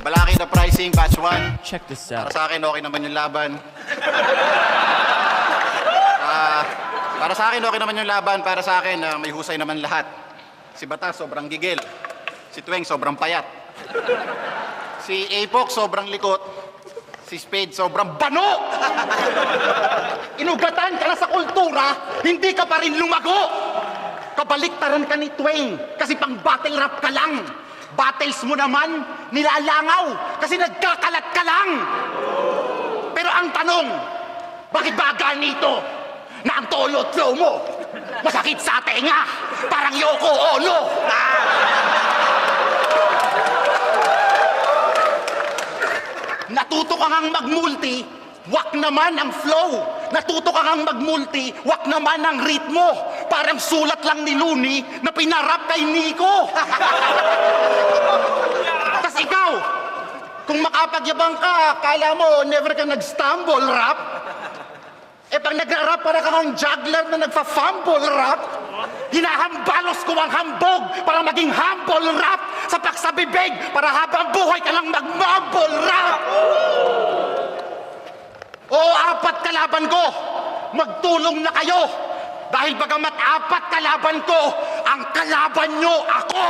Malaki na pricing, batch 1. Check this Para out. sa akin, okay naman yung laban. Para sa akin, okay naman yung laban. Para sa akin, may husay naman lahat. Si Batas, sobrang gigil. Si Tuweng, sobrang payat. Si Apoc, sobrang likot. Si Spade, sobrang bano! Inugatan ka na sa kultura, hindi ka pa rin lumago! Kabaliktaran ka ni Tuweng, kasi pang battle rap ka lang. Battles mo naman, nilalangaw, kasi nagkakalat ka lang. Pero ang tanong, bakit ba ganito na ang toyo at flow mo masakit sa tenga, parang Yoko Ono? Natuto ka ngang mag-multi, wak naman ang flow. Natuto ka ngang mag-multi, wak naman ang ritmo. Parang sulat lang ni Looney na pinarap kay Nico. Tas ikaw, kung makapagyabang ka, kala mo never ka nag-stumble rap. Eh pag nagra-rap para ka ng juggler na nagfa-fumble rap, hinahambalos ko ang hambog para maging humble rap sa paksabibig para habang buhay ka lang mag-mumble rap. Oo, 4 kalaban ko. Magtulong na kayo. Dahil bagamat 4 kalaban ko, ang kalaban nyo ako.